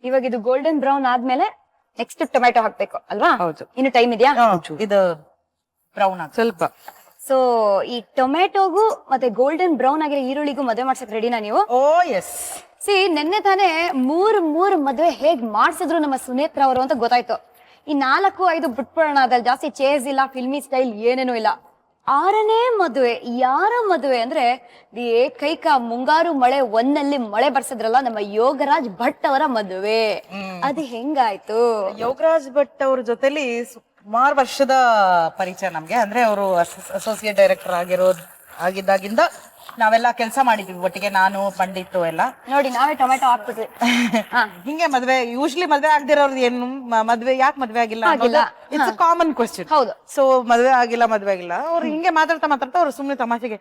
ಇವಾಗ ಇದು golden brown ಆದ್ಮೇಲೆ ನೆಕ್ಸ್ಟ್ ಟೊಮ್ಯಾಟೊ ಹಾಕ್ಬೇಕು ಅಲ್ವಾ? ಹೌದು. ಇನ್ನು ಟೈಮ್ ಇದೆಯಾ? ಇದು ಬ್ರೌನ್ ಸ್ವಲ್ಪ. ಸೊ ಈ ಟೊಮ್ಯಾಟೊಗೂ ಮತ್ತೆ ಗೋಲ್ಡನ್ ಬ್ರೌನ್ ಆಗಿರೋ ಈರುಳ್ಳಿಗೂ ಮದುವೆ ಮಾಡ್ಸಕ್ ರೆಡಿನಾ ನೀವು? ಓ ಎಸ್. ನೆನ್ನೆ ತಾನೇ ಮೂರ್ ಮದುವೆ ಹೇಗ್ ಮಾಡ್ಸಿದ್ರು ನಮ್ಮ ಸುನೇತ್ರ ಅವರು ಅಂತ ಗೊತ್ತಾಯ್ತು. ಈ 4-5 ಬಿಟ್ಬಿಡೋಣ, ಅದ್ರಲ್ಲಿ ಜಾಸ್ತಿ ಚೇಸ್ ಇಲ್ಲ, ಫಿಲ್ಮಿ ಸ್ಟೈಲ್ ಏನೇನು ಇಲ್ಲ. 6ನೇ ಮದುವೆ ಯಾರ ಮದುವೆ ಅಂದ್ರೆ ಏಕೈಕ ಮುಂಗಾರು ಮಳೆ ಒಂದಲ್ಲಿ ಮಳೆ ಬರ್ಸಿದ್ರಲ್ಲ ನಮ್ಮ ಯೋಗರಾಜ್ ಭಟ್ ಅವರ ಮದುವೆ. ಅದು ಹೆಂಗಾಯ್ತು? ಯೋಗರಾಜ್ ಭಟ್ ಅವ್ರ ಜೊತೆಲಿ ಸುಮಾರು ವರ್ಷದ ಪರಿಚಯ ನಮ್ಗೆ. ಅಂದ್ರೆ ಅವರು ಅಸೋಸಿಯೇಟ್ ಡೈರೆಕ್ಟರ್ ಆಗಿದ್ದಾಗಿಂದ ನಾವೆಲ್ಲ ಕೆಲಸ ಮಾಡಿದ್ವಿ ಒಟ್ಟಿಗೆ, ನಾನು ಪಂಡಿತ್ ಎಲ್ಲ. ನೋಡಿ ನಾವೇ ಟೊಮೆಟೊ ಹಾಕ್ಬಿಟ್ವಿ. ಹಿಂಗೆ ಮದ್ವೆ ಯೂಶ್ವಲಿ ಮದ್ವೆ ಆಗ್ದಿರೋರ್ದು ಏನು ಮದ್ವೆ ಯಾಕೆ ಮದ್ವೆ ಆಗಿಲ್ಲ ಇಟ್ಸ್ ಕಾಮನ್ ಕ್ವಶನ್. ಹೌದು. ಸೊ ಮದ್ವೆ ಆಗಿಲ್ಲ ಅವ್ರು ಹಿಂಗೆ ಮಾತಾಡ್ತಾ ಅವ್ರು ಸುಮ್ನೆ ತಮಾಷೆಗೆ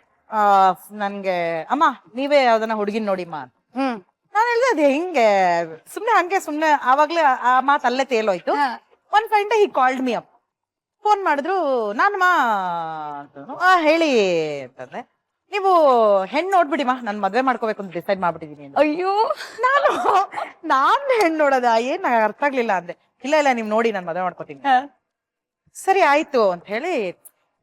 ನನ್ಗೆ ಅಮ್ಮ ನೀವೇ ಯಾವ್ದನ್ನ ಹುಡುಗಿನ್ ನೋಡಿಮ್ಮ ಅಂತ. ನಾನು ಹೇಳ್ದೆ ಅದ್ ಹೆಂಗೆ ಸುಮ್ನೆ ಆವಾಗ್ಲೇ ಆ ಮಾತು ಅಲ್ಲೇ ತೇಲೋಯ್ತು. One fine day he called me up, phone ಮಾಡಿದ್ರು. ನಾನು ಹೇಳಿ ಅಂತಂದ್ರೆ, ನೀವು ಹೆಣ್ಣು ನೋಡ್ಬಿಡಿಮಾ, ನಾನು ಮದ್ವೆ ಮಾಡ್ಕೋಬೇಕು ಅಂತ ಡಿಸೈಡ್ ಮಾಡ್ಬಿಟ್ಟಿದೀನಿ. ಅಯ್ಯೋ, ನಾನು ಹೆಣ್ಣು ನೋಡೋದ ಏನ್ ಅರ್ಥ ಆಗ್ಲಿಲ್ಲ ಅಂದೆ. ಇಲ್ಲ ನೀವ್ ನೋಡಿ ನಾನು ಮದ್ವೆ ಮಾಡ್ಕೋತೀನಿ. ಸರಿ ಆಯ್ತು ಅಂತ ಹೇಳಿ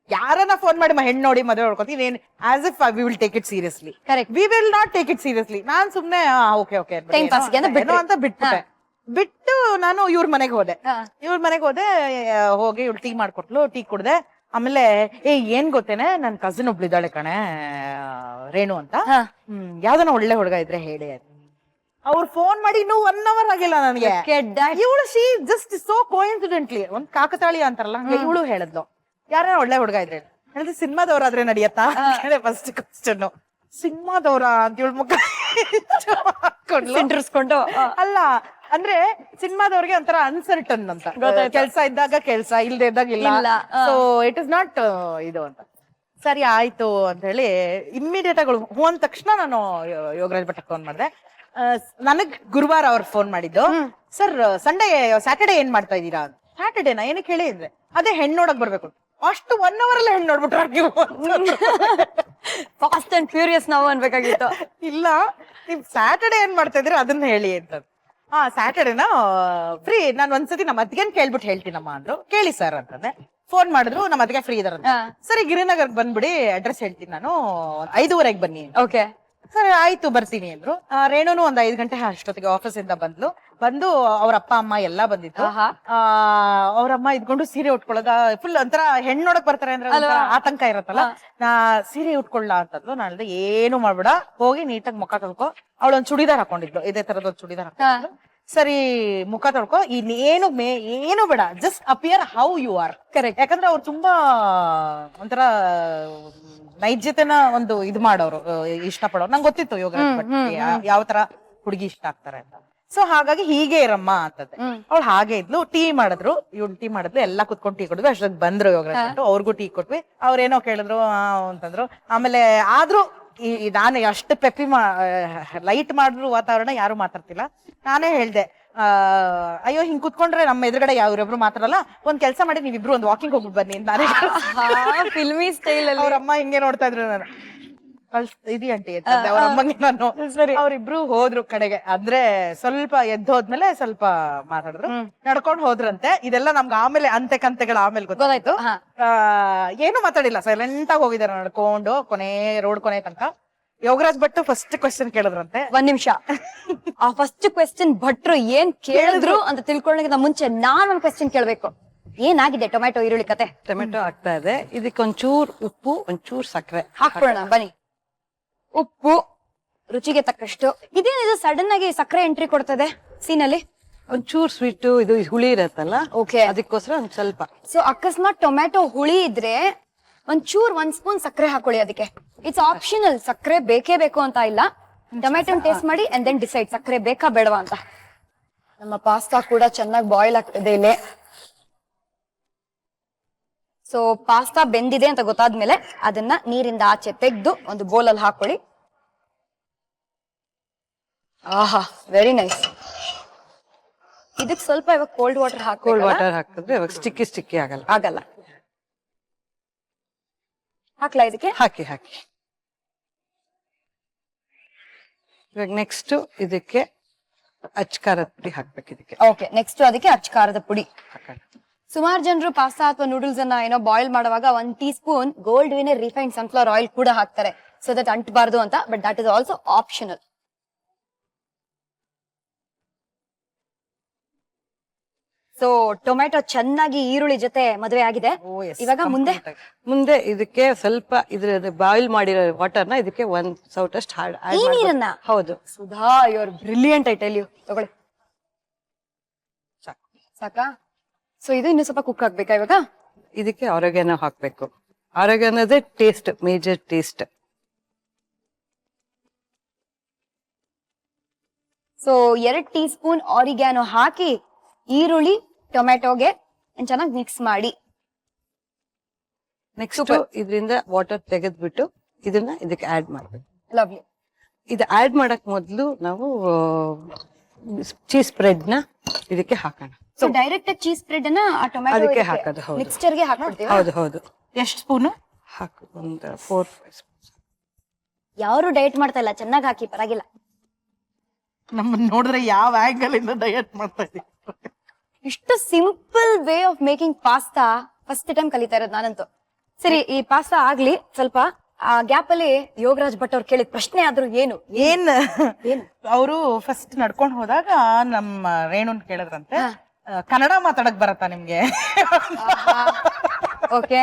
ಯಾರನ್ನ ಫೋನ್ ಮಾಡಿ ಹೆಣ್ಣು ನೋಡಿ ಮದ್ವೆ ಮಾಡ್ಕೋತೀನಿ, as if we will take it seriously. We will not take it seriously. ನಾನ್ ಸುಮ್ನೆ ಓಕೆ ಅಂತ ಬಿಟ್ಟು ನಾನು ಇವ್ರ ಮನೆಗೆ ಹೋದೆ. ಹೋಗಿ ಇವ್ಳು ಟೀ ಮಾಡ್ಕೊಟ್ಲು, ಟೀ ಕುಡ್ದೆ. ಆಮೇಲೆ ಏನ್ ಗೊತ್ತೇನೆ, ನನ್ ಕಸಿನ್ ಒಬ್ಳಿದ್ದಾಳೆ ಕಣೆ, ರೇಣು ಅಂತ, ಯಾವ್ದನ ಒಳ್ಳೆ ಹುಡುಗ ಇದ್ರೆ ಹೇಳಿ. ಅವ್ರು ಫೋನ್ ಮಾಡಿ ಇನ್ನೂ 1 hour ಆಗಿಲ್ಲ ನನಗೆ. ಇವಳು ಶಿ ಜಸ್ಟ್ ಸೋ ಕೋಇನ್ಸಿಡೆಂಟ್ಲಿ, ಒಂದ್ ಕಾಕತಾಳಿ ಅಂತಾರಲ್ಲ ಹಂಗೆ ಇವಳು ಹೇಳಿದ್ಲು, ಯಾರ ಒಳ್ಳೆ ಹುಡುಗ ಇದ್ರೆ ಹೇಳಿದ್ರೆ ಸಿನಿಮಾದವ್ರಾದ್ರೆ ನಡಿಯತ್ತಾ ಫಸ್ಟ್ ಕ್ವಶನ್. ಸಿನಿಮಾದವ್ರ ಅಂತ ಇವಳು ಮುಖ ಇಂಟ್ರಿಸ್ಕೊಂಡು ಅಲ್ಲ ಅಂದ್ರೆ ಸಿನಿಮಾದವ್ರಿಗೆ ಒಂಥರ ಅನ್ಸರ್ಟನ್ ಅಂತ, ಕೆಲ್ಸ ಇದ್ದಾಗ ಕೆಲ್ಸ, ಇಲ್ದೇ ಇದ್ದಾಗ ಇಲ್ಲ. ಸೊ ಇಟ್ ಇಸ್ ನಾಟ್ ಇದು ಅಂತ. ಸರಿ ಆಯ್ತು ಅಂತ ಹೇಳಿ ಇಮ್ಮಿಡಿಯೇಟ್ ಆಗಿ ಹೂ ಅಂದ ತಕ್ಷಣ ನಾನು ಯೋಗರಾಜ್ ಭಟ್ ಫೋನ್ ಮಾಡಿದೆ. ನನಗ್ ಗುರುವಾರ ಅವ್ರು ಫೋನ್ ಮಾಡಿದ್ದು, ಸರ್ ಸ್ಯಾಟರ್ಡೇ ಏನ್ ಮಾಡ್ತಾ ಇದ್ದೀರಾ? ಸ್ಯಾಟರ್ಡೇನಾ ಏನಕ್ಕೆ ಹೇಳಿ ಅಂದ್ರೆ, ಅದೇ ಹೆಣ್ಣು ನೋಡಕ್ ಬರ್ಬೇಕು. ಅಷ್ಟು 1 hour ಅಲ್ಲೇ ಹೆಣ್ಣು ನೋಡ್ಬಿಟ್ರ ನೀವು? ಫಾಸ್ಟ್ ಅಂಡ್ ಫ್ಯೂರಿಯಸ್ ನಾವು ಅನ್ಬೇಕಾಗಿತ್ತು. ಇಲ್ಲ, ನೀವ್ ಸ್ಯಾಟರ್ಡೇ ಏನ್ ಮಾಡ್ತಾ ಇದ್ರಿ ಅದನ್ನ ಹೇಳಿ ಅಂತ. ಸ್ಯಾಟರ್ಡೇನಾ ಫ್ರೀ, ನಾನು ಒಂದ್ಸತಿ ನಮ್ಮ ಅತ್ತಿಗೆನ್ ಕೇಳ್ಬಿಟ್ಟು ಹೇಳ್ತೀನಮ್ಮ ಅಂದ್ರು. ಕೇಳಿ ಸರ್ ಅಂತಂದೆ. ಫೋನ್ ಮಾಡಿದ್ರು, ನಮ್ಮ ಅತ್ತಿಗೆ ಫ್ರೀ ಇದಾರಂತ. ಸರಿ ಗಿರಿನಗರ್ಗೆ ಬಂದ್ಬಿಡಿ, ಅಡ್ರೆಸ್ ಹೇಳ್ತೀನಿ ನಾನು, 5:15 ಬನ್ನಿ. ಓಕೆ ಸರಿ ಆಯ್ತು ಬರ್ತೀನಿ ಅಂದ್ರು. ರೇಣುನು ಒಂದ್ 5 ಗಂಟೆ ಅಷ್ಟೊತ್ತಿಗೆ ಆಫೀಸ್ ಇಂದ ಬಂದು ಅವ್ರ ಅಪ್ಪ ಅಮ್ಮ ಎಲ್ಲಾ ಬಂದಿತ್ತು. ಅವ್ರಮ್ಮ ಇದ್ಕೊಂಡು ಸೀರೆ ಉಟ್ಕೊಳ್ಳೋದ ಫುಲ್ ಒಂಥರ ಹೆಣ್ಣು ನೋಡಕ್ ಬರ್ತಾರೆ ಅಂದ್ರೆ ಆತಂಕ ಇರತ್ತಲ್ಲ. ಸೀರೆ ಉಟ್ಕೊಳ್ಳ ಅಂತಂದ್ಲು. ನಾನು ಹೇಳ್ದೆ ಏನು ಮಾಡ್ಬೇಡ, ಹೋಗಿ ನೀಟಾಗಿ ಮುಖ ತೊಳ್ಕೊ. ಅವಳೊಂದ್ ಚೂಡಿದಾರ್ ಹಾಕೊಂಡಿದ್ಲು, ಇದೇ ತರದ್ ಒಂದ್ ಚೂಡಿದಾರ್ ಹಾಕೊಂಡಿದ್ಲು. ಸರಿ ಮುಖ ತೊಳ್ಕೊ, ಏನು ಬೇಡ, just appear how you are. Correct. ಯಾಕಂದ್ರೆ ಅವ್ರು ತುಂಬಾ ಒಂಥರ ನೈಜತೆನ ಒಂದು ಇದು ಮಾಡೋರು, ಇಷ್ಟಪಡೋರು. ನಂಗೆ ಗೊತ್ತಿತ್ತು ಯೋಗರಾಜ್ ಭಟ್ ಯಾವ ತರ ಹುಡುಗಿ ಇಷ್ಟ ಆಗ್ತಾರೆ ಅಂತ. ಸೊ ಹಾಗಾಗಿ ಹೀಗೆ ಇರಮ್ಮ ಅಂತಂದೆ. ಅವಳು ಹಾಗೆ ಇದ್ಲು. ಟೀ ಮಾಡಿದ್ರು, ಇವ್ಳು ಟೀ ಮಾಡಿದ್ಲು, ಎಲ್ಲಾ ಕುತ್ಕೊಂಡು ಟೀ ಕೊಡಿದ್ವಿ. ಅಷ್ಟೊಂದು ಬಂದ್ರು ಯೋಗರಾಜ್ ಭಟ್, ಅವ್ರಿಗೂ ಟೀ ಕೊಟ್ವಿ. ಅವ್ರೇನೋ ಕೇಳಿದ್ರು ಅಂತಂದ್ರು. ಆಮೇಲೆ ಆದ್ರೂ ನಾನು ಅಷ್ಟು ಪೆಪ್ಪಿ ಲೈಟ್ ಮಾಡಿದ್ರು ವಾತಾವರಣ, ಯಾರು ಮಾತಾಡ್ತಿಲ್ಲ. ನಾನೇ ಹೇಳ್ದೆ, ಅಯ್ಯೋ ಹಿಂಗ್ ಕುತ್ಕೊಂಡ್ರೆ ನಮ್ಮ ಎದುರುಗಡೆ ಯಾವ್ರೊಬ್ರು ಮಾತಾಡಲ್ಲ, ಒಂದ್ ಕೆಲಸ ಮಾಡಿ ನೀವಿಬ್ರು ಒಂದ್ ವಾಕಿಂಗ್ ಹೋಗ್ಬಿಟ್ಟು ಬನ್ನಿ ಅಂತ. ಫಿಲ್ಮಿ ಸ್ಟೈಲ್ ಅಲ್ಲಿ ಅವ್ರಮ್ಮ ಹಿಂಗೆ ನೋಡ್ತಾ ಇದ್ರು. ನಾನು ಇದಿ ಅಂಟಿ ಅವ್ರ ಅಮ್ಮಂಗೆ ನಾನು. ಅವ್ರಿಬ್ರು ಹೋದ್ರು ಕಡೆಗೆ. ಅಂದ್ರೆ ಸ್ವಲ್ಪ ಎದ್ದೋದ್ಮೇಲೆ ಸ್ವಲ್ಪ ಮಾತಾಡಿದ್ರು, ನಡ್ಕೊಂಡ್ ಹೋದ್ರಂತೆ. ಇದೆಲ್ಲ ನಮ್ಗೆ ಆಮೇಲೆ ಅಂತೆಕಂತೆಗಳ ಆಮೇಲೆ ಗೊತ್ತಾಯ್ತು. ಏನು ಮಾತಾಡಿಲ್ಲ, ಸೈಲೆಂಟ್ ಆಗಿ ಹೋಗಿದಾರೆ ನಡ್ಕೊಂಡು ರೋಡ್ ಕೊನೆ ತನಕ. ಯೋಗರಾಜ್ ಭಟ್ ಫಸ್ಟ್ ಕ್ವೆಶ್ಚನ್ ಕೇಳಿದ್ರಂತೆ. 1 ನಿಮಿಷ, ಆ ಫಸ್ಟ್ ಕ್ವೆಶ್ಚನ್ ಭಟ್ರು ಏನ್ ಕೇಳಿದ್ರು ಅಂತ ತಿಳ್ಕೊಳ್ಳೋದಕ್ಕಿಂತ ಮುಂಚೆ ನಾನ್ ಒಂದ್ ಕ್ವೆಶ್ಚನ್ ಕೇಳ್ಬೇಕು. ಏನಾಗಿದೆ ಟೊಮ್ಯಾಟೊ ಈರುಳ್ಳಿ ಕತೆ? ಟೊಮೆಟೊ ಆಗ್ತಾ ಇದೆ, ಇದಕ್ಕೆ ಒಂಚೂರ್ ಉಪ್ಪು, ಒಂಚೂರ್ ಸಕ್ಕರೆ ಹಾಕ್ಬಿಡೋಣ ಬನ್ನಿ. ಉಪ್ಪು ರುಚಿಗೆ ತಕ್ಕಷ್ಟು. ಇದೇನಿದು ಸಡನ್ ಆಗಿ ಸಕ್ಕರೆ ಎಂಟ್ರಿ ಕೊಡ್ತದೆ ಸೀನಲ್ಲಿ? ಒಂಚೂರ್ ಸ್ವೀಟು, ಇದು ಹುಳಿ ಇರತ್ತಲ್ಲ, ಓಕೆ, ಅದಕ್ಕೋಸ್ಕರ ಒಂದ್ ಸ್ವಲ್ಪ. ಸೊ ಅಕಸ್ಮಾತ್ ಟೊಮ್ಯಾಟೊ ಹುಳಿ ಇದ್ರೆ ಒಂಚೂರ್ 1 ಸ್ಪೂನ್ ಸಕ್ಕರೆ ಹಾಕೊಳ್ಳಿ ಅದಕ್ಕೆ. ಇಟ್ಸ್ ಆಪ್ಷನಲ್, ಸಕ್ಕರೆ ಬೇಕೇ ಬೇಕು ಅಂತ ಇಲ್ಲ. ಟೊಮ್ಯಾಟೊ ಟೇಸ್ಟ್ ಮಾಡಿ ಅಂಡ್ ದೆನ್ ಡಿಸೈಡ್ ಸಕ್ಕರೆ ಬೇಕಾ ಬೇಡವಾ ಅಂತ. ನಮ್ಮ ಪಾಸ್ತಾ ಕೂಡ ಚೆನ್ನಾಗಿ ಬಾಯ್ಲ್ ಆಗ್ತದೆ ಇಲ್ಲಿ. ಸೊ ಪಾಸ್ತಾ ಬೆಂದಿದೆ ಅಂತ ಗೊತ್ತಾದ್ಮೇಲೆ ಅದನ್ನ ನೀರಿಂದ ಆಚೆ ತೆಗೆದು ಒಂದು ಬೌಲಲ್ಲಿ ಹಾಕೊಳ್ಳಿ. ಆಹಾ, ವೆರಿ ನೈಸ್. ಇದಕ್ ಸ್ವಲ್ಪ ಇವಾಗ ಕೋಲ್ಡ್ ವಾಟರ್ ಕೋಲ್ಡ್ ವಾಟರ್ ಹಾಕಿದ್ರೆ ಇವಾಗ ಸ್ಟಿಕ್ಕಿ ಆಗಲ್ಲ. ಹಾಕ್ಲಾ ಇದಕ್ಕೆ? ಹಾಕಿ ಇವಾಗ ನೆಕ್ಸ್ಟ್ ಇದಕ್ಕೆ ಅಚ್ಚ ಖಾರದ ಪುಡಿ ಹಾಕ್ಬೇಕು ಇದಕ್ಕೆ. ಓಕೆ, ನೆಕ್ಸ್ಟ್ ಅದಕ್ಕೆ ಅಚ್ಚ ಖಾರದ ಪುಡಿ. ಹಾಕೋಣ. ಸುಮಾರು ಜನರು ಪಾಸ್ತಾ ಅಥವಾ ನೂಡಲ್ಸ್ ಅನ್ನ ಏನೋ ಬಾಯ್ಲ್ ಮಾಡುವಾಗ 1 tea spoon gold winner refined sunflower oil ಕೂಡ ಹಾಕ್ತಾರೆ, ಸೊ ದಟ್ ಅಂಟಬಾರ್ದು ಅಂತ. But that is also optional. So tomato ಚೆನ್ನಾಗಿ ಈರುಳ್ಳಿ ಜೊತೆ ಮದುವೆ ಆಗಿದೆ. Oh, yes. ಇವಾಗ ಮುಂದೆ ಮುಂದೆ ಇದಕ್ಕೆ ಸ್ವಲ್ಪ ಇದ್ರ ಬಾಯ್ಲ್ ಮಾಡಿರೋ ವಾಟರ್ನ ಇದಕ್ಕೆ 1 ಸೌಟಷ್ಟು ಈ ನೀರನ್ನ? ಹೌದು. Sudha, your brilliant, I tell you. ತಗೊಳ್ಳಿ, ಸಾಕು. ಸಾಕಾ? ಸೊ ಇದು ಇನ್ನು ಸ್ವಲ್ಪ ಕುಕ್ ಆಗ್ಬೇಕಾ ಇವಾಗ? ಇದಕ್ಕೆ ಆರೋಗ್ಯನ ಹಾಕ್ಬೇಕು. ಆರೋಗ್ಯನದೇ taste, major taste. So 2 teaspoon oregano ಹಾಕಿ ಈರುಳ್ಳಿ ಟೊಮ್ಯಾಟೊಗೆ ಚೆನ್ನಾಗಿ ಮಿಕ್ಸ್ ಮಾಡಿ. ನೆಕ್ಸ್ಟ್ ಇದರಿಂದ ವಾಟರ್ ತೆಗೆದ್ಬಿಟ್ಟು ಇದನ್ನ ಇದಕ್ಕೆ ಆಡ್ ಮಾಡ್ಬೇಕು. ಲವ್ಲಿ. ಇದು ಆಡ್ ಮಾಡಕ್ ಮೊದಲು ನಾವು ಚೀಸ್ ಸ್ಪ್ರೆಡ್ ನ ಇದಕ್ಕೆ ಹಾಕೋಣ. ಸೊ ಡೈರೆಕ್ಟ್ ಚೀಸ್ ಸ್ಪ್ರೆಡ್ ಅನ್ನ ಆ ಟೊಮ್ಯಾಟೊ ಅದಕ್ಕೆ ಹಾಕೋದು. ಹೌದು, ಮಿಕ್ಸ್ಚರ್ ಗೆ ಹಾಕ್ಬಿಡ್ತೀವಿ. ಹೌದು ಹೌದು. ಎಷ್ಟು ಸ್ಪೂನು ಹಾಕು, ಒಂದು 4-5 ಸ್ಪೂನ್. ಯಾರು ಡಯಟ್ ಮಾಡ್ತಾ ಇಲ್ಲ, ಚೆನ್ನಾಗಿ ಹಾಕಿ, ಪರವಾಗಿಲ್ಲ. ನಮ್ಮನ್ನ ನೋಡಿದ್ರೆ ಯಾವ ಆಂಗಲ್ ಇಂದ ಡಯಟ್ ಮಾಡ್ತಾ ಇದೀವಿ. ಇಷ್ಟು simple way of making pasta first time ಕಲಿತಾ ಇರೋದು ನಾನಂತೂ. ಸರಿ, ಈ ಪಾಸ್ತಾ ಆಗ್ಲಿ ಸ್ವಲ್ಪ. ಆ ಗ್ಯಾಪ್ ಅಲ್ಲಿ ಯೋಗರಾಜ್ ಭಟ್ ಅವ್ರು ಕೇಳಿದ ಪ್ರಶ್ನೆ ಆದ್ರೂ ಏನು ಏನು ಅವರು ಫಸ್ಟ್ ನಡ್ಕೊಂಡ್ ಹೋದಾಗ ನಮ್ಮ ರೇಣುನ್ ಕೇಳಿದ್ರಂತೆ, ಕನ್ನಡ ಮಾತಾಡಕ್ ಬರತ್ತಾ ನಿಮ್ಗೆ? ಓಕೆ,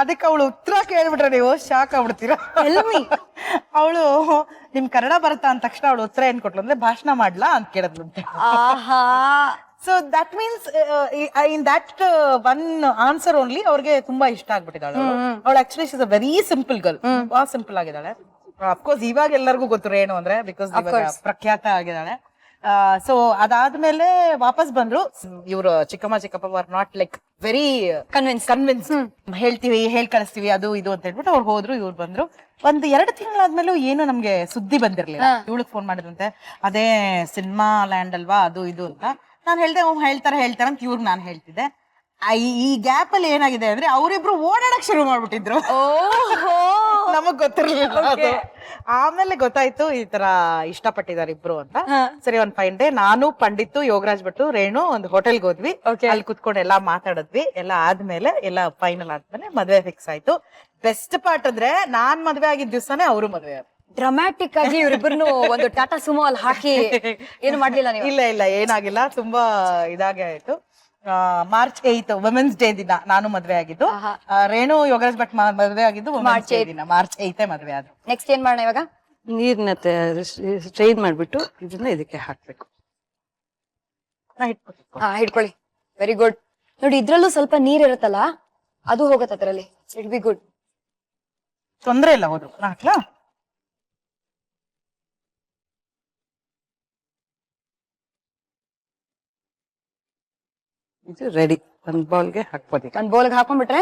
ಅದಕ್ಕೆ ಅವಳು ಉತ್ತರ ಕೇಳ್ಬಿಟ್ರೆ ನೀವು ಶಾಕ್ ಆಗ್ಬಿಡ್ತೀರಾ. ಅವಳು ನಿಮ್ ಕನ್ನಡ ಬರುತ್ತಾ ಅಂದ ತಕ್ಷಣ ಅವಳು ಉತ್ತರ ಏನ್ ಕೊಟ್ಲು ಅಂದ್ರೆ ಭಾಷಣ ಮಾಡ್ಲಾ ಅಂತ ಕೇಳಿದ್ಲಂತೆ. ಆಹಾ. So that means in that one answer only ಅವ್ರಿಗೆ ತುಂಬಾ ಇಷ್ಟ ಆಗ್ಬಿಟ್ಟಿದ್ದಾಳೆ. ಅವಳು actually is a very simple girl, ತುಂಬಾ ಸಿಂಪಲ್ ಆಗಿದ್ದಾಳೆ. ಅಫ್ಕೋರ್ಸ್ ಇವಾಗ ಎಲ್ಲರಿಗೂ ಗೊತ್ತು ರೇಣು ಅಂದ್ರೆ, ಬಿಕಾಸ್ ಪ್ರಖ್ಯಾತ ಆಗಿದ್ದಾಳೆ. ಸೊ ಅದಾದ್ಮೇಲೆ ವಾಪಸ್ ಬಂದ್ರು. ಇವ್ರು ಚಿಕ್ಕಮ್ಮ ಚಿಕ್ಕಪ್ಪ were not like very convince. ಹೇಳ್ತೀವಿ, ಕಳಿಸ್ತೀವಿ, ಅದು ಇದು ಅಂತ ಹೇಳ್ಬಿಟ್ಟು ಅವ್ರು ಹೋದ್ರು, ಇವ್ರು ಬಂದ್ರು. 1-2 ತಿಂಗಳಾದ್ಮೇಲೂ ಏನು ನಮ್ಗೆ ಸುದ್ದಿ ಬಂದಿರ್ಲಿಲ್ಲ. ಇವಳಿಗೆ ಫೋನ್ ಮಾಡಿದ್ರಂತೆ, ಅದೇ ಸಿನಿಮಾ ಲ್ಯಾಂಡ್ ಅಲ್ವಾ ಅದು ಇದು ಅಂತ. ನಾನ್ ಹೇಳ್ದೆ ಹೇಳ್ತಾರ ಅಂತ ಇವ್ರಿಗೆ ನಾನ್ ಹೇಳ್ತಿದ್ದೆ. ಈ ಗ್ಯಾಪ್ ಅಲ್ಲಿ ಏನಾಗಿದೆ ಅಂದ್ರೆ ಅವರಿಬ್ರು ಓಡಾಡಕ್ ಶುರು ಮಾಡ್ಬಿಟ್ಟಿದ್ರು. ನಮಗ್ ಗೊತ್ತಿರ್ಲಿಲ್ಲ ಅದು. ಆಮೇಲೆ ಗೊತ್ತಾಯ್ತು ಈ ತರ ಇಷ್ಟಪಟ್ಟಿದ್ದಾರೆ ಇಬ್ರು ಅಂತ. ಸರಿ, ಒಂದ್ ಫೈನ್ ಡೇ ನಾನು ಪಂಡಿತ್ತು, ಯೋಗರಾಜ್ ಭಟ್ಟು, ರೇಣು ಒಂದು ಹೋಟೆಲ್ಗೆ ಹೋದ್ವಿ. ಅಲ್ಲಿ ಕುತ್ಕೊಂಡು ಎಲ್ಲಾ ಮಾತಾಡಿದ್ವಿ. ಎಲ್ಲ ಆದ್ಮೇಲೆ ಎಲ್ಲ ಫೈನಲ್ ಆದ್ಮೇಲೆ ಮದ್ವೆ ಫಿಕ್ಸ್ ಆಯ್ತು. ಬೆಸ್ಟ್ ಪಾರ್ಟ್ ಅಂದ್ರೆ ನಾನ್ ಮದ್ವೆ ಆಗಿದ್ದ ದಿವ್ಸನೇ ಅವರು ಮದ್ವೆ ಆದ್ರು. ಡ್ರಾಮ್ಯಾಟಿಕ್ ಆಗಿ ಇವ್ರಿಬ್ರು ಒಂದು ಟಾಟಾ ಸುಮೋ ಅಲ್ಲಿ ಹಾಕಿ ಏನು ಮಾಡ್ಲಿಲ್ಲ ನೀವು? ಇಲ್ಲ ಏನಾಗಿಲ್ಲ, ತುಂಬಾ ಇದಾಗೆ ಆಯ್ತು. ಮಾರ್ಚ್ 8 ವುಮೆನ್ಸ್ ಡೇ ದಿನ ನಾನು ಮದ್ವೆ ಆಗಿದ್ದು. ರೇಣು ಯೋಗರಾಜ್ ಭಟ್ ಮದ್ವೆ ಆಗಿದ್ದು ವುಮೆನ್ಸ್ ಡೇ ದಿನ, ಮಾರ್ಚ್ 8 ಮದ್ವೆ ಆದ್ರು. ನೆಕ್ಸ್ಟ್ ಏನ್ ಮಾಡೋಣ ಇವಾಗ? ನೀರ್ನ ಸ್ಟ್ರೈನ್ ಮಾಡ್ಬಿಟ್ಟು ಇದನ್ನ ಇದಕ್ಕೆ ಹಾಕ್ಬೇಕು. ಹಿಡ್ಕೊಳ್ಳಿ. Very good. ನೋಡಿ, ಇದ್ರಲ್ಲೂ ಸ್ವಲ್ಪ ನೀರ್ ಇರುತ್ತಲ್ಲ, ಅದು ಹೋಗುತ್ತೆ ಅದ್ರಲ್ಲಿ. It be good. ತೊಂದ್ರೆ ಇಲ್ಲ, ಹೋದ್ರು ಹಾಕ್ಲಾ? ಇದು ರೆಡಿ. ಒಂದ್ ಬೌಲ್ಗೆ ಹಾಕ್ಬೋದು. ಒಂದ್ ಬೌಲ್ಗೆ ಹಾಕೊಂಡ್ಬಿಟ್ರೆ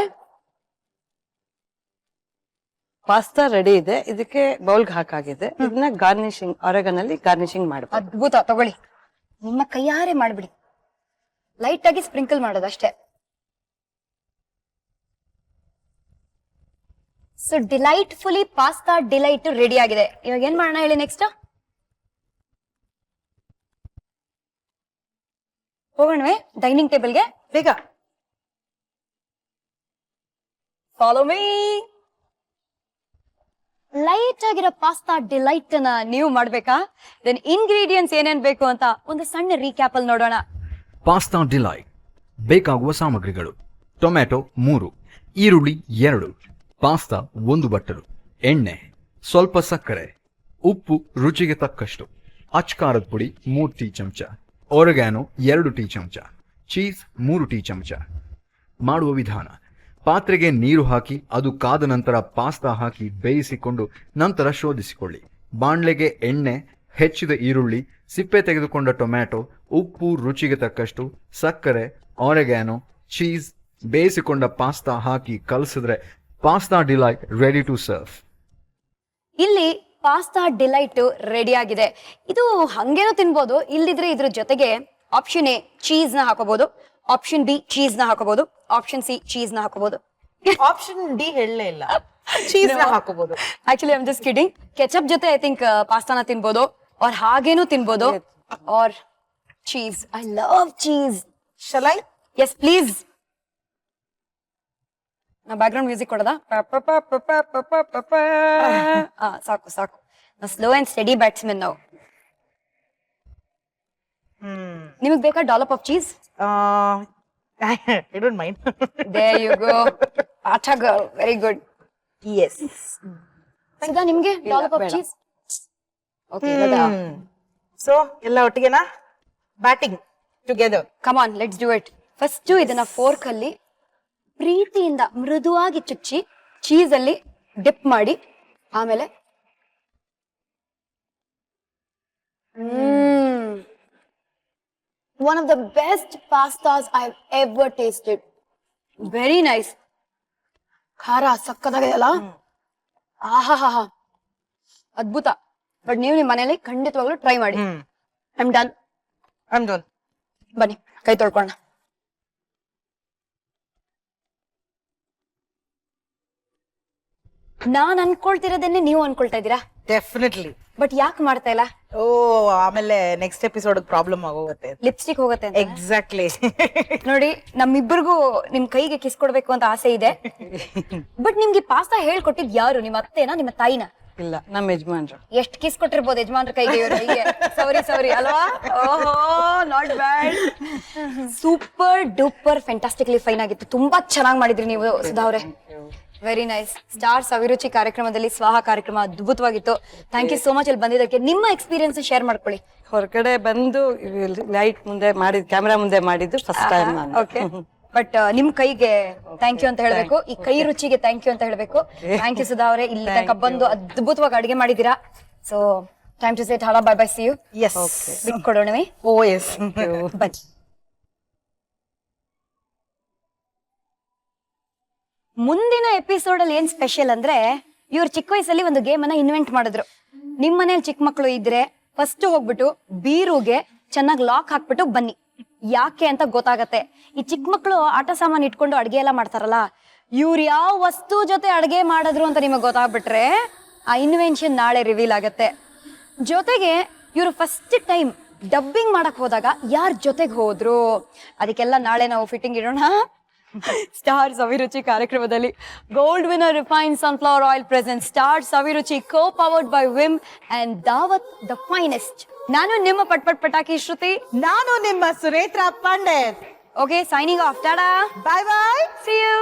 ಪಾಸ್ತಾ ರೆಡಿ ಇದೆ. ಇದಕ್ಕೆ ಬೌಲ್ಗೆ ಹಾಕಾಗಿದೆ. ಇದನ್ನ ಗಾರ್ನಿಶಿಂಗ್, ಆರೆಗನಲ್ಲಿ ಗಾರ್ನಿಶಿಂಗ್ ಮಾಡ್ಬೋದು. ಅದ್ಭುತ. ತಗೊಳ್ಳಿ, ನಿಮ್ಮ ಕೈಯಾರೆ ಮಾಡ್ಬಿಡಿ. ಲೈಟ್ ಆಗಿ ಸ್ಪ್ರಿಂಕಲ್ ಮಾಡೋದು ಅಷ್ಟೇ. ಸೊ ಡಿಲೈಟ್ಫುಲಿ ಪಾಸ್ತಾ ಡಿಲೈಟ್ ರೆಡಿ ಆಗಿದೆ. ಇವಾಗ ಏನ್ ಮಾಡೋಣ ಹೇಳಿ? ನೆಕ್ಸ್ಟ್ ಹೋಗೋಣವೇ ಡೈನಿಂಗ್ ಟೇಬಲ್ಗೆ? ಬೇಗ ಫಾಲೋ ಮೀ. ಲೈಟ್ ಆಗಿರೋ ಪಾಸ್ತಾ ಡಿಲೈಟ್ ನ ನೀವು ಮಾಡ್ಬೇಕಾ? ದೆನ್ ಇಂಗ್ರೀಡಿಯೆಂಟ್ಸ್ ಏನೇನ್ ಬೇಕು ಅಂತ ಒಂದು ಸಣ್ಣ ರೀಕ್ಯಾಪ್ ಅಲ್ಲಿ ನೋಡೋಣ. ಪಾಸ್ತಾ ಡಿಲೈಟ್ ಬೇಕಾಗುವ ಸಾಮಗ್ರಿಗಳು: ಟೊಮ್ಯಾಟೊ 3, ಈರುಳ್ಳಿ 2, ಪಾಸ್ತಾ 1 ಬಟ್ಟಲು, ಎಣ್ಣೆ, ಸ್ವಲ್ಪ ಸಕ್ಕರೆ, ಉಪ್ಪು ರುಚಿಗೆ ತಕ್ಕಷ್ಟು, ಅಚ್ಚ ಖಾರದ ಪುಡಿ 3 ಟೀ ಚಮಚ, ಒರೆಗಾನೋ 2 ಟೀ ಚಮಚ, ಚೀಸ್ 3 ಟೀ ಚಮಚ. ಮಾಡುವ ವಿಧಾನ: ಪಾತ್ರೆಗೆ ನೀರು ಹಾಕಿ ಅದು ಕಾದ ನಂತರ ಪಾಸ್ತಾ ಹಾಕಿ ಬೇಯಿಸಿಕೊಂಡು ನಂತರ ಶೋಧಿಸಿಕೊಳ್ಳಿ. ಬಾಣ್ಲೆಗೆ ಎಣ್ಣೆ, ಹೆಚ್ಚಿದ ಈರುಳ್ಳಿ, ಸಿಪ್ಪೆ ತೆಗೆದುಕೊಂಡ ಟೊಮ್ಯಾಟೊ, ಉಪ್ಪು ರುಚಿಗೆ ತಕ್ಕಷ್ಟು, ಸಕ್ಕರೆ, ಆರೆಗಾನೋ, ಚೀಸ್, ಬೇಯಿಸಿಕೊಂಡ ಪಾಸ್ತಾ ಹಾಕಿ ಕಲಸಿದ್ರೆ pasta delight ready to serve. ಇಲ್ಲಿ ಪಾಸ್ತಾ ಡಿಲೈಟ್ ರೆಡಿ ಆಗಿದೆ. ಇದು ಹಂಗೇನೋ ತಿನ್ಬೋದು, ಇಲ್ಲಿದ್ರೆ ಇದ್ರ ಜೊತೆಗೆ ಆಪ್ಷನ್ ಎ ಚೀಸ್ ನ ಹಾಕೋಬಹುದು, ಆಪ್ಷನ್ ಬಿ ಚೀಸ್ ನ ಹಾಕೋಬಹುದು, ಆಪ್ಷನ್ ಸಿ ಚೀಸ್ ನ ಹಾಕೋಬಹುದು. ಆಪ್ಷನ್ ಡಿ ಹೇಳಲೇ ಇಲ್ಲ, ಚೀಸ್ ನ ಹಾಕೋಬಹುದು. Actually I am just kidding. Ketchup ಜೊತೆ ಐ ಥಿಂಕ್ ಪಾಸ್ತಾನ ತಿನ್ಬೋದು, ಅವ್ರ ಹಾಗೇನು ತಿನ್ಬೋದು. Or cheese. I love cheese. ಶಲೈ ಎಸ್ ಪ್ಲೀಸ್. ನಾ ಬ್ಯಾಕ್ ಗ್ರೌಂಡ್ ಮ್ಯೂಸಿಕ್ ಕೊಡೋದಾ? ಸಾಕು ಸಾಕು. ನಾ ಸ್ಲೋ ಅಂಡ್ ಸ್ಟಡಿ ಬ್ಯಾಟ್ಸ್ಮನ್ ನಾವು. ನಿಮಗ್ ಬೇಕಾ dollop of cheese? I don't mind. There you go. Acha girl. Very good. Yes. Sudha, ನಿಮ್ಗೆ ಡಾಲಪ್ ಆಫ್ ಬೇಡ. ಚೀಸ್? Okay, ಇವಾಗ ಸೊ ಎಲ್ಲ ಒಟ್ಟಿಗೆನಾ? Batting together. Come on, let's do it. First ಇದನ್ನ fork ಅಲ್ಲಿ ಪ್ರೀತಿಯಿಂದ ಮೃದುವಾಗಿ ಚುಚ್ಚಿ ಚೀಸ್ ಅಲ್ಲಿ ಡಿಪ್ ಮಾಡಿ ಆಮೇಲೆ one of the best pastas I have ever tasted. Very nice. ಖಾರ ಸಕ್ಕದಾಗಿದೆಯಲ್ಲ? ಆಹಾ, ಅದ್ಭುತ. ಬಟ್ ನೀವು ನಿಮ್ಮ ಮನೇಲಿ ಖಂಡಿತವಾಗ್ಲೂ ಟ್ರೈ ಮಾಡಿ. I am done. ಬನ್ನಿ ಕೈ ತೊಳ್ಕೊಳ್ಳೋಣ. ನಾನ್ ಅನ್ಕೊಳ್ತಿರೋದನ್ನೇ ನೀವು ಅನ್ಕೊಳ್ತಾ ಇದ್ದೀರಾ? ಡೆಫಿನೆಟ್ಲಿ. ಬಟ್ ಯಾಕೆ ಮಾಡ್ತಾ ಇಲ್ಲ? ಓ, ಆಮೇಲೆ ನೆಕ್ಸ್ಟ್ ಎಪಿಸೋಡ್ ಪ್ರಾಬ್ಲಮ್ ಆಗೋಗುತ್ತೆ. ಲಿಪ್ಸ್ಟಿಕ್ ಹೋಗುತ್ತೆ ಅಂತ. ಎಕ್ಸಾಕ್ಟ್ಲಿ. ನೋಡಿ, ನಮ್ಮಿಬ್ಬರಿಗೂ ನಿಮ್ ಕೈಗೆ ಕಿಸ್ ಕೊಡ್ಬೇಕು ಅಂತ ಆಸೆ ಇದೆ. ಬಟ್ ನಿಮ್ಗೆ ಪಾಸ್ತಾ ಹೇಳ್ಕೊಟ್ಟಿದ್ ಯಾರು? ನಿಮ್ಮ ಅತ್ತೆನಾ ನಿಮ್ಮ ತಾಯಿನ? ಇಲ್ಲ, ನಮ್ಮ ಯಜಮಾನ್ರು. ಎಷ್ಟ್ ಕಿಸ್ ಕೊಟ್ಟಿರ್ಬೋದು ಯಜಮಾನ್ರ ಕೈಗೆ, ಇವ್ರ ಕೈಗೆ? ಸಾರಿ ಅಲ್ವಾ? ಓಹೋ, not bad. Super duper fantastically fine ಆಗಿತ್ತು. ತುಂಬಾ ಚೆನ್ನಾಗಿ ಮಾಡಿದ್ರಿ ನೀವು ಸುಧಾ ಅವ್ರೆ. Very nice. ಸ್ಟಾರ್ ಸವಿರುಚಿ ಕಾರ್ಯಕ್ರಮದಲ್ಲಿ ಸ್ವಾಹ ಕಾರ್ಯಕ್ರಮ ಅದ್ಭುತವಾಗಿತ್ತು. ಥ್ಯಾಂಕ್ ಯು ಸೋ ಮಚ್ ಇಲ್ಲಿ ಬಂದಿದ್ದಕ್ಕೆ. ನಿಮ್ಮ ಎಕ್ಸ್ಪೀರಿಯನ್ಸ್ ಶೇರ್ ಮಾಡ್ಕೊಳ್ಳಿ. ಹೊರಗಡೆ ಬಂದು ಲೈಟ್ ಮುಂದೆ ಮಾಡಿದ್, ಕ್ಯಾಮ್ರಾ ಮುಂದೆ ಮಾಡಿದ್ದು ಫಸ್ಟ್ ಟೈಮ್ ನಾನು. ಓಕೆ, ಬಟ್ ನಿಮ್ ಕೈಗೆ ಥ್ಯಾಂಕ್ ಯು ಅಂತ ಹೇಳ್ಬೇಕು. ಈ ಕೈ ರುಚಿಗೆ ಥ್ಯಾಂಕ್ ಯು ಅಂತ ಹೇಳ್ಬೇಕು. ಥ್ಯಾಂಕ್ ಯು ಸುಧಾ ಅವರೇ, ಇಲ್ಲಿ ತನಕ ಬಂದು ಅದ್ಭುತವಾಗಿ ಅಡಿಗೆ ಮಾಡಿದೀರಾ. So time to say tada, bye bye, see you. Yes. ಬಿಟ್ಕೊಡೋಣವೇ? Oh yes. ಬನ್ನಿ. ಮುಂದಿನ ಎಪಿಸೋಡ್ ಅಲ್ಲಿ ಏನ್ ಸ್ಪೆಷಲ್ ಅಂದ್ರೆ, ಇವ್ರು ಚಿಕ್ಕ ವಯಸ್ಸಲ್ಲಿ ಒಂದು ಗೇಮ್ ಅನ್ನ ಇನ್ವೆಂಟ್ ಮಾಡಿದ್ರು. ನಿಮ್ ಮನೇಲಿ ಚಿಕ್ಕ ಮಕ್ಕಳು ಇದ್ರೆ ಫಸ್ಟ್ ಹೋಗ್ಬಿಟ್ಟು ಬೀರುಗೆ ಚೆನ್ನಾಗಿ ಲಾಕ್ ಹಾಕ್ಬಿಟ್ಟು ಬನ್ನಿ. ಯಾಕೆ ಅಂತ ಗೊತ್ತಾಗತ್ತೆ. ಈ ಚಿಕ್ಕ ಮಕ್ಕಳು ಆಟ ಸಾಮಾನು ಇಟ್ಕೊಂಡು ಅಡ್ಗೆ ಎಲ್ಲ ಮಾಡ್ತಾರಲ್ಲ, ಇವ್ರು ಯಾವ ವಸ್ತು ಜೊತೆ ಅಡ್ಗೆ ಮಾಡಿದ್ರು ಅಂತ ನಿಮಗೆ ಗೊತ್ತಾಗ್ಬಿಟ್ರೆ ಆ ಇನ್ವೆನ್ಷನ್ ನಾಳೆ ರಿವೀಲ್ ಆಗತ್ತೆ. ಜೊತೆಗೆ ಇವ್ರು ಫಸ್ಟ್ ಟೈಮ್ ಡಬ್ಬಿಂಗ್ ಮಾಡಕ್ ಹೋದಾಗ ಯಾರ ಜೊತೆಗೆ ಹೋದ್ರು, ಅದಕ್ಕೆಲ್ಲ ನಾಳೆ ನಾವು ಫಿಟ್ಟಿಂಗ್ ಇಡೋಣ. ಸ್ಟಾರ್ ಸವಿರುಚಿ ಕಾರ್ಯಕ್ರಮದಲ್ಲಿ gold winner refined sunflower oil present star Saviruchi co powered by Vim and Daawat the finest. ನಾನು ನಿಮ್ಮ ಪಟಾಕಿ ಶ್ರುತಿ. ನಾನು ನಿಮ್ಮ ಸುರೇತ್ರ Pandit. Okay, signing off. Tada, bye bye, see you.